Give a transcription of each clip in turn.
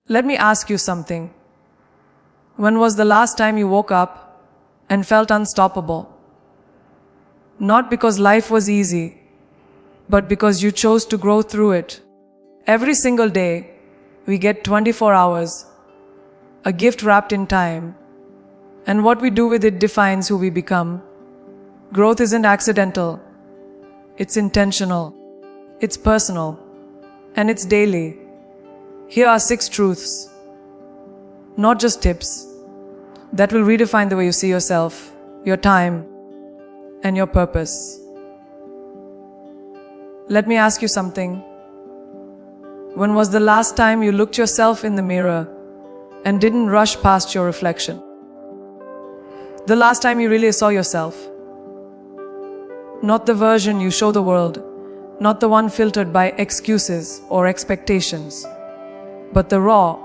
Let me ask you something. When was the last time you woke up and felt unstoppable? Not because life was easy, but because you chose to grow through it. Every single day, we get 24 hours, a gift wrapped in time, and what we do with it defines who we become. Growth isn't accidental. It's intentional. It's personal. And it's daily. Here are 6 truths, not just tips, that will redefine the way you see yourself, your time, and your purpose. Let me ask you something. When was the last time you looked yourself in the mirror and didn't rush past your reflection? The last time you really saw yourself. Not the version you show the world, not the one filtered by excuses or expectations, but the raw,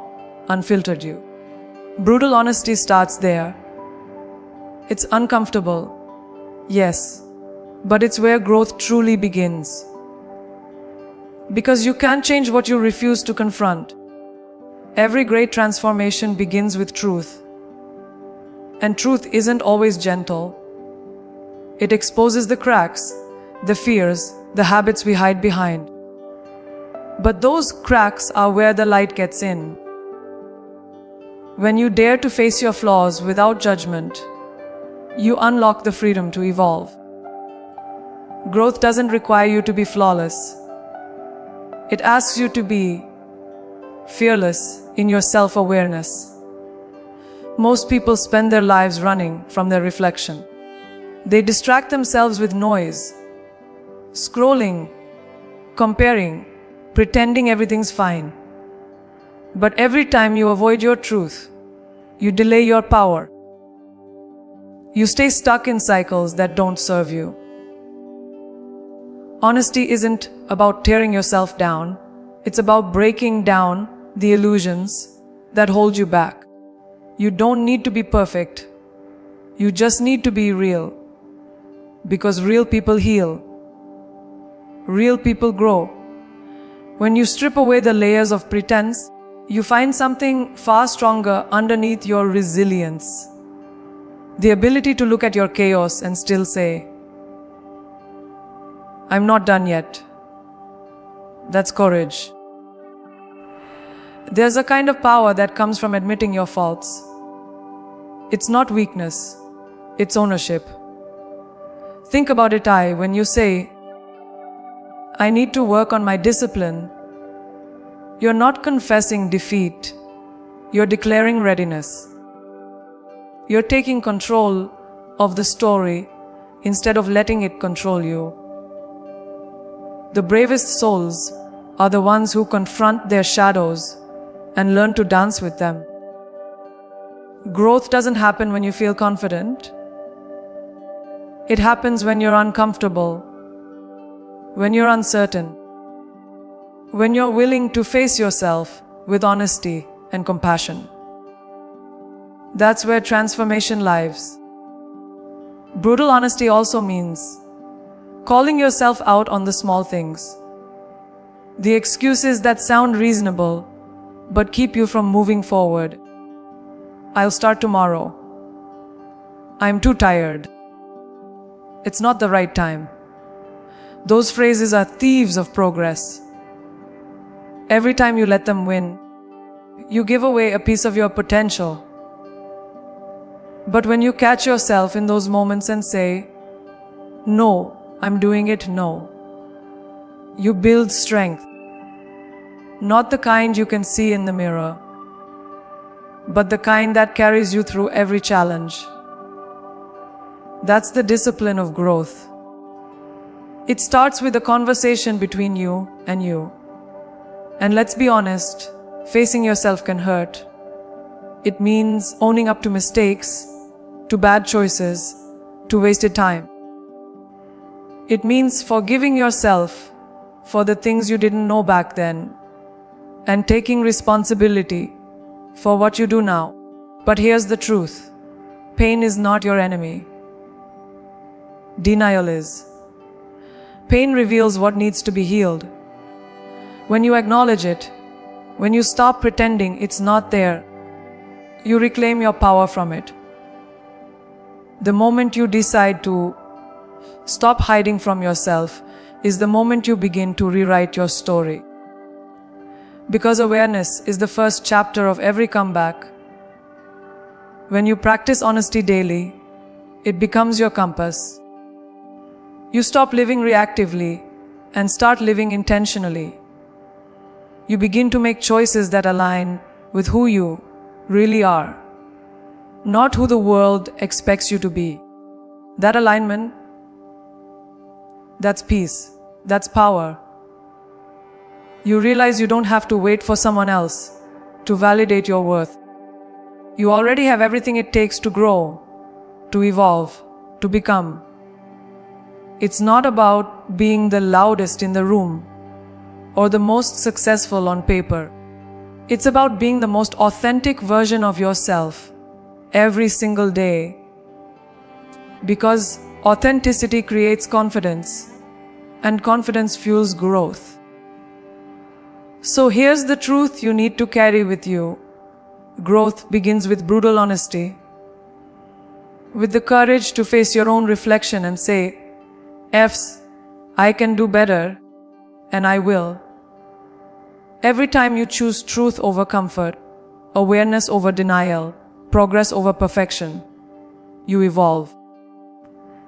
unfiltered you. Brutal honesty starts there. It's uncomfortable, yes, but it's where growth truly begins. Because you can't change what you refuse to confront. Every great transformation begins with truth. And truth isn't always gentle. It exposes the cracks, the fears, the habits we hide behind. But those cracks are where the light gets in. When you dare to face your flaws without judgment, you unlock the freedom to evolve. Growth doesn't require you to be flawless. It asks you to be fearless in your self-awareness. Most people spend their lives running from their reflection. They distract themselves with noise, scrolling, comparing, pretending everything's fine. But every time you avoid your truth, you delay your power. You stay stuck in cycles that don't serve you. Honesty isn't about tearing yourself down. It's about breaking down the illusions that hold you back. You don't need to be perfect. You just need to be real. Because real people heal. Real people grow. When you strip away the layers of pretense, you find something far stronger underneath your resilience. The ability to look at your chaos and still say, I'm not done yet. That's courage. There's a kind of power that comes from admitting your faults. It's not weakness, it's ownership. Think about it, when you say, I need to work on my discipline, you're not confessing defeat, you're declaring readiness. You're taking control of the story instead of letting it control you. The bravest souls are the ones who confront their shadows and learn to dance with them. Growth doesn't happen when you feel confident. It happens when you're uncomfortable, when you're uncertain, when you're willing to face yourself with honesty and compassion. That's where transformation lives. Brutal honesty also means calling yourself out on the small things, the excuses that sound reasonable but keep you from moving forward. I'll start tomorrow. I'm too tired. It's not the right time. Those phrases are thieves of progress. Every time you let them win, you give away a piece of your potential. But when you catch yourself in those moments and say, no, I'm doing it, no, you build strength. Not the kind you can see in the mirror, but the kind that carries you through every challenge. That's the discipline of growth. It starts with a conversation between you and you. And let's be honest, facing yourself can hurt. It means owning up to mistakes, to bad choices, to wasted time. It means forgiving yourself for the things you didn't know back then and taking responsibility for what you do now. But here's the truth. Pain is not your enemy. Denial is. Pain reveals what needs to be healed. When you acknowledge it, When you stop pretending it's not there, you reclaim your power from it. The moment you decide to stop hiding from yourself is the moment you begin to rewrite your story. Because awareness is the first chapter of every comeback. When you practice honesty daily, it becomes your compass. You stop living reactively and start living intentionally. You begin to make choices that align with who you really are, not who the world expects you to be. That alignment, that's peace, that's power. You realize you don't have to wait for someone else to validate your worth. You already have everything it takes to grow, to evolve, to become. It's not about being the loudest in the room or the most successful on paper. It's about being the most authentic version of yourself every single day. Because authenticity creates confidence, and confidence fuels growth. So here's the truth you need to carry with you. Growth begins with brutal honesty, with the courage to face your own reflection and say, F's, I can do better, and I will. Every time you choose truth over comfort, awareness over denial, progress over perfection, you evolve.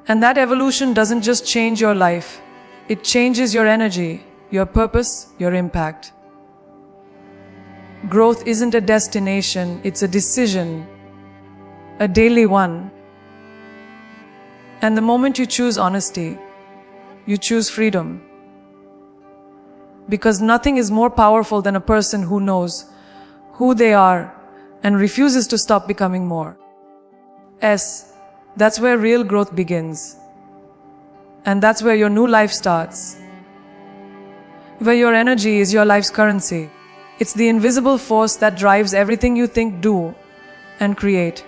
And that evolution doesn't just change your life, it changes your energy, your purpose, your impact. Growth isn't a destination, it's a decision, a daily one. And the moment you choose honesty, you choose freedom. Because nothing is more powerful than a person who knows who they are and refuses to stop becoming more. That's where real growth begins. And that's where your new life starts. Where your energy is your life's currency. It's the invisible force that drives everything you think, do, and create.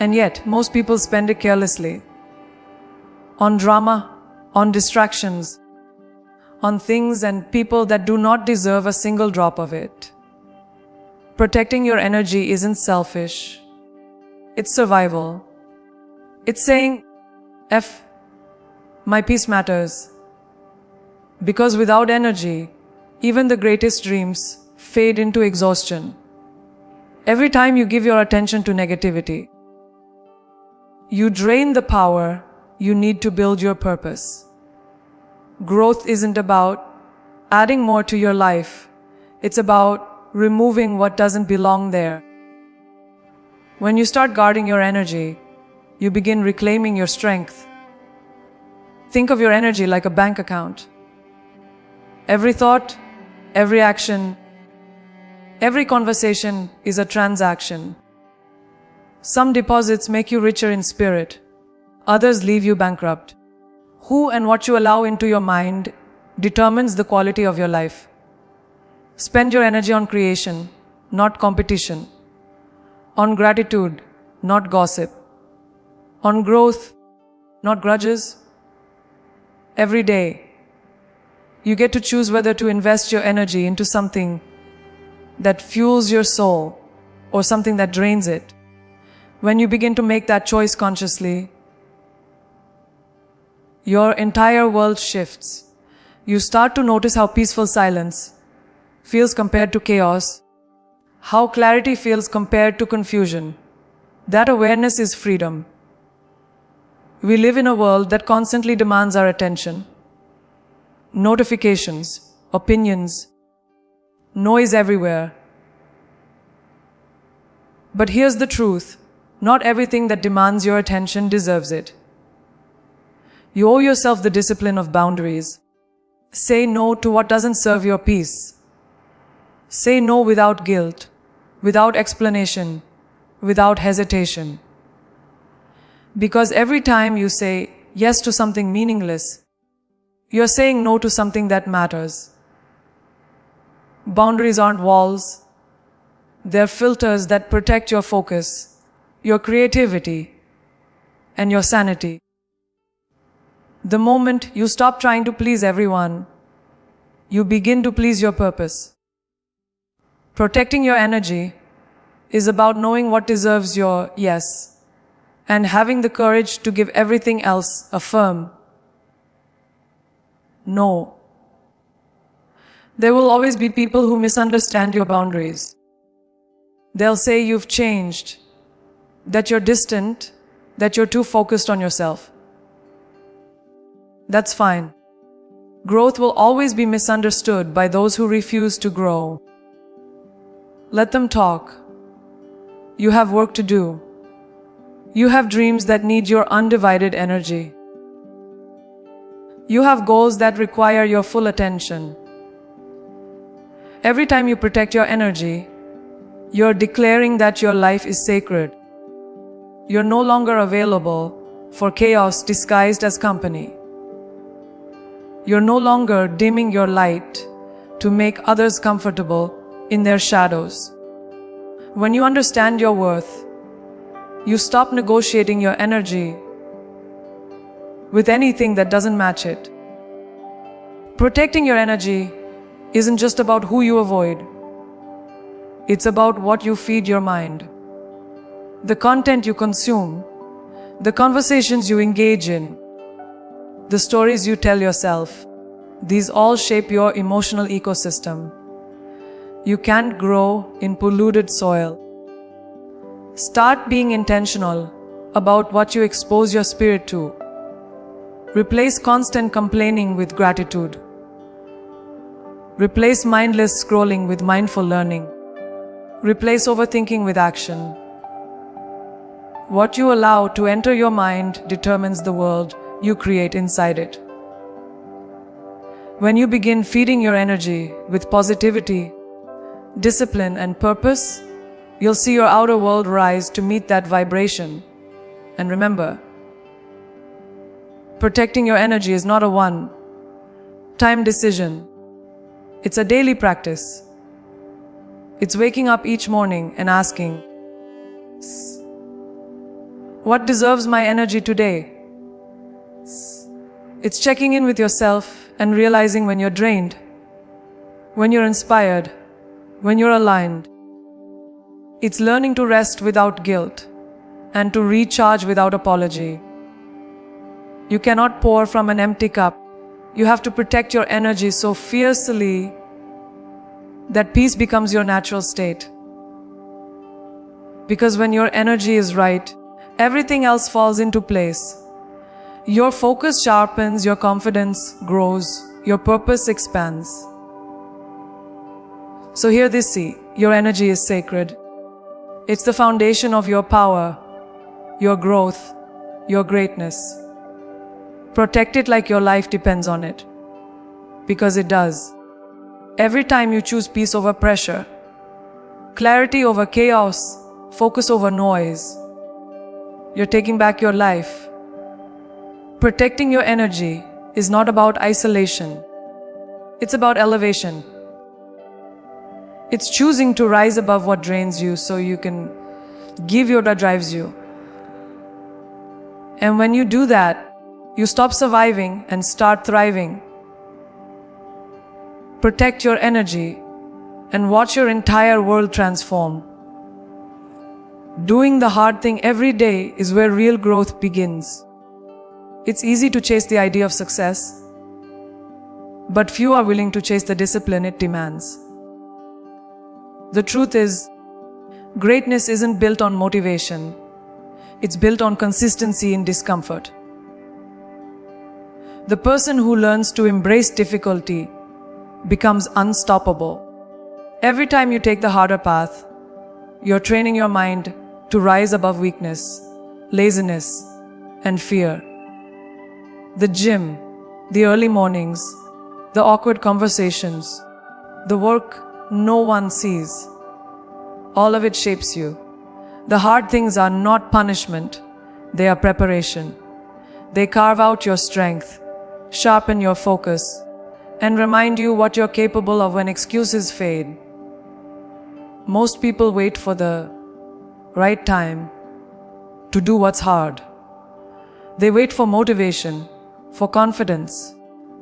And yet, most people spend it carelessly. On drama, on distractions, on things and people that do not deserve a single drop of it. Protecting your energy isn't selfish. It's survival. It's saying, my peace matters. Because without energy, even the greatest dreams fade into exhaustion. Every time you give your attention to negativity, you drain the power you need to build your purpose. Growth isn't about adding more to your life. It's about removing what doesn't belong there. When you start guarding your energy, you begin reclaiming your strength. Think of your energy like a bank account. Every thought, every action, every conversation is a transaction. Some deposits make you richer in spirit. Others leave you bankrupt. Who and what you allow into your mind determines the quality of your life. Spend your energy on creation, not competition. On gratitude, not gossip. On growth, not grudges. Every day, you get to choose whether to invest your energy into something that fuels your soul or something that drains it. When you begin to make that choice consciously, your entire world shifts. You start to notice how peaceful silence feels compared to chaos, how clarity feels compared to confusion. That awareness is freedom. We live in a world that constantly demands our attention. Notifications, opinions, noise everywhere. But here's the truth. Not everything that demands your attention deserves it. You owe yourself the discipline of boundaries. Say no to what doesn't serve your peace. Say no without guilt, without explanation, without hesitation. Because every time you say yes to something meaningless, you're saying no to something that matters. Boundaries aren't walls. They're filters that protect your focus, your creativity, and your sanity. The moment you stop trying to please everyone, you begin to please your purpose. Protecting your energy is about knowing what deserves your yes and having the courage to give everything else a firm no. There will always be people who misunderstand your boundaries. They'll say you've changed, that you're distant, that you're too focused on yourself. That's fine. Growth will always be misunderstood by those who refuse to grow. Let them talk. You have work to do. You have dreams that need your undivided energy. You have goals that require your full attention. Every time you protect your energy, you're declaring that your life is sacred. You're no longer available for chaos disguised as company. You're no longer dimming your light to make others comfortable in their shadows. When you understand your worth, you stop negotiating your energy with anything that doesn't match it. Protecting your energy isn't just about who you avoid. It's about what you feed your mind. The content you consume, the conversations you engage in, the stories you tell yourself, these all shape your emotional ecosystem. You can't grow in polluted soil. Start being intentional about what you expose your spirit to. Replace constant complaining with gratitude. Replace mindless scrolling with mindful learning. Replace overthinking with action. What you allow to enter your mind determines the world you create inside it. When you begin feeding your energy with positivity, discipline, and purpose, you'll see your outer world rise to meet that vibration. And remember, protecting your energy is not a one-time decision. It's a daily practice. It's waking up each morning and asking, what deserves my energy today? It's checking in with yourself and realizing when you're drained, when you're inspired, when you're aligned. It's learning to rest without guilt and to recharge without apology. You cannot pour from an empty cup. You have to protect your energy so fiercely that peace becomes your natural state. Because when your energy is right, everything else falls into place. Your focus sharpens, your confidence grows, your purpose expands. So hear this, see, your energy is sacred. It's the foundation of your power, your growth, your greatness. Protect it like your life depends on it. Because it does. Every time you choose peace over pressure, clarity over chaos, focus over noise, you're taking back your life. Protecting your energy is not about isolation. It's about elevation. It's choosing to rise above what drains you so you can give what drives you. And when you do that, you stop surviving and start thriving. Protect your energy and watch your entire world transform. Doing the hard thing every day is where real growth begins. It's easy to chase the idea of success, but few are willing to chase the discipline it demands. The truth is, greatness isn't built on motivation. It's built on consistency in discomfort. The person who learns to embrace difficulty becomes unstoppable. Every time you take the harder path, you're training your mind to rise above weakness, laziness, and fear. The gym, the early mornings, the awkward conversations, the work no one sees, all of it shapes you. The hard things are not punishment, they are preparation. They carve out your strength, sharpen your focus, and remind you what you're capable of when excuses fade. Most people wait for the right time to do what's hard. They wait for motivation, for confidence,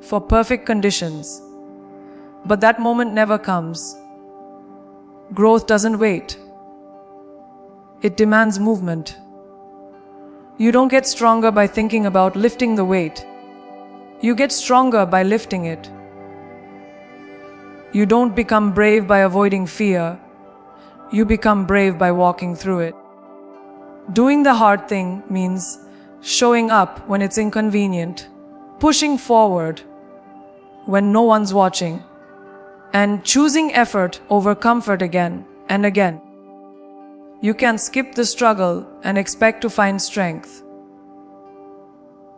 for perfect conditions. But that moment never comes. Growth doesn't wait. It demands movement. You don't get stronger by thinking about lifting the weight. You get stronger by lifting it. You don't become brave by avoiding fear. You become brave by walking through it. Doing the hard thing means showing up when it's inconvenient, pushing forward when no one's watching, and choosing effort over comfort again and again. You can skip the struggle and expect to find strength.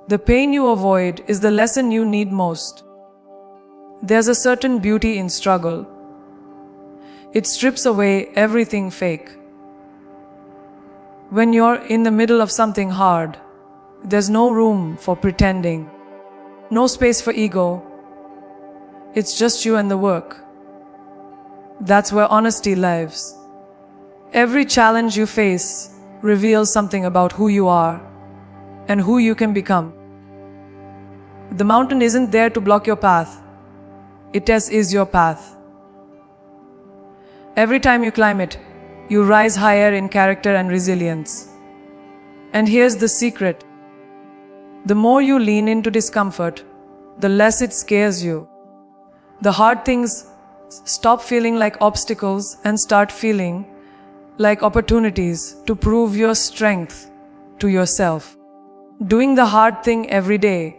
The pain you avoid is the lesson you need most. There's a certain beauty in struggle. It strips away everything fake. When you're in the middle of something hard, there's no room for pretending, no space for ego. It's just you and the work. That's where honesty lives. Every challenge you face reveals something about who you are and who you can become. The mountain isn't there to block your path. It is your path. Every time you climb it, you rise higher in character and resilience. And here's the secret. The more you lean into discomfort, the less it scares you. The hard things stop feeling like obstacles and start feeling like opportunities to prove your strength to yourself. Doing the hard thing every day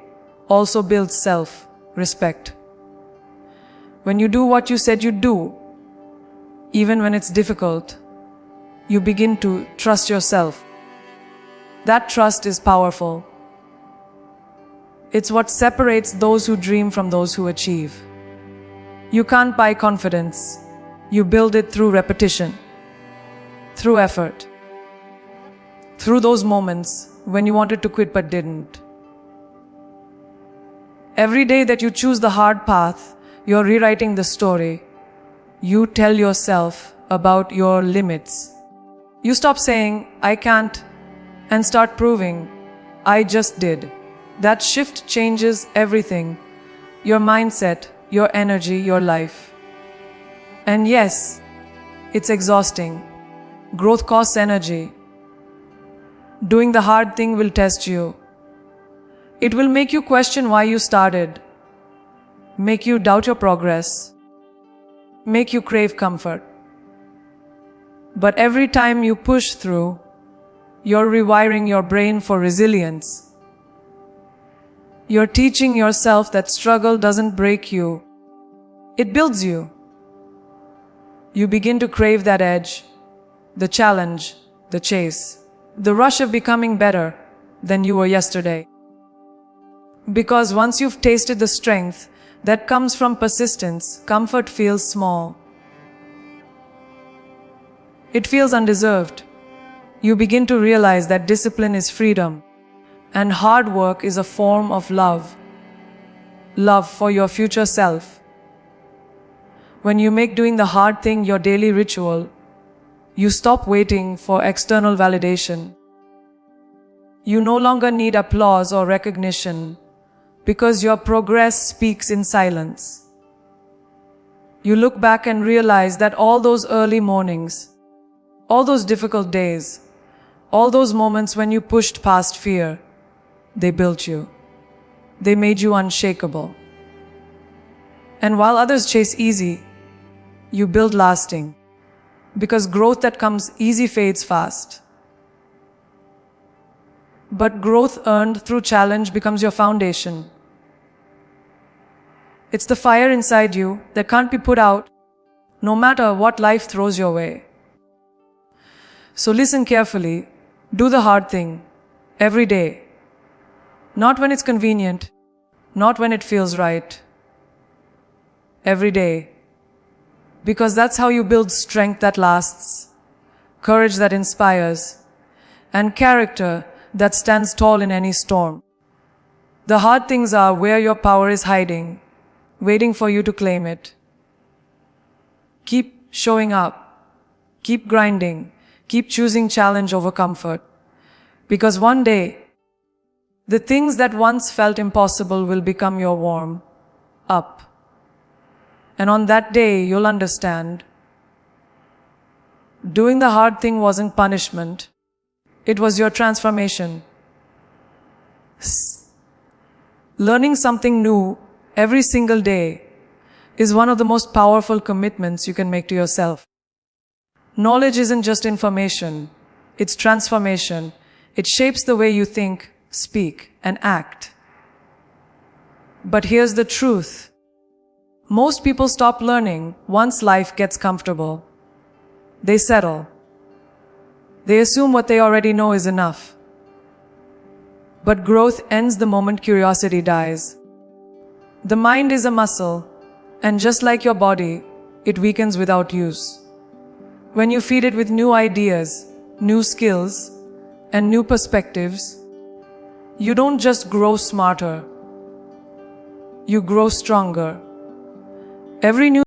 also builds self-respect. When you do what you said you'd do, even when it's difficult, you begin to trust yourself. That trust is powerful. It's what separates those who dream from those who achieve. You can't buy confidence. You build it through repetition, through effort, through those moments when you wanted to quit but didn't. Every day that you choose the hard path, you're rewriting the story. You tell yourself about your limits. You stop saying, I can't, and start proving, I just did. That shift changes everything. Your mindset, your energy, your life. And yes, it's exhausting. Growth costs energy. Doing the hard thing will test you. It will make you question why you started, make you doubt your progress, make you crave comfort. But every time you push through, you're rewiring your brain for resilience. You're teaching yourself that struggle doesn't break you, it builds you. You begin to crave that edge, the challenge, the chase, the rush of becoming better than you were yesterday. Because once you've tasted the strength that comes from persistence, comfort feels small. It feels undeserved. You begin to realize that discipline is freedom, and hard work is a form of love. Love for your future self. When you make doing the hard thing your daily ritual, you stop waiting for external validation. You no longer need applause or recognition, because your progress speaks in silence. You look back and realize that all those early mornings, all those difficult days, all those moments when you pushed past fear, they built you. They made you unshakable. And while others chase easy, you build lasting, because growth that comes easy fades fast. But growth earned through challenge becomes your foundation. It's the fire inside you that can't be put out, no matter what life throws your way. So listen carefully, do the hard thing, every day. Not when it's convenient, not when it feels right. Every day. Because that's how you build strength that lasts, courage that inspires, and character that stands tall in any storm. The hard things are where your power is hiding, waiting for you to claim it. Keep showing up, keep grinding, keep choosing challenge over comfort. Because one day, the things that once felt impossible will become your warm up. And on that day, you'll understand. Doing the hard thing wasn't punishment. It was your transformation. Learning something new every single day is one of the most powerful commitments you can make to yourself. Knowledge isn't just information, it's transformation. It shapes the way you think, speak, and act. But here's the truth. Most people stop learning once life gets comfortable. They settle. They assume what they already know is enough. But growth ends the moment curiosity dies. The mind is a muscle, and just like your body, it weakens without use. When you feed it with new ideas, new skills, and new perspectives, you don't just grow smarter, you grow stronger. Every new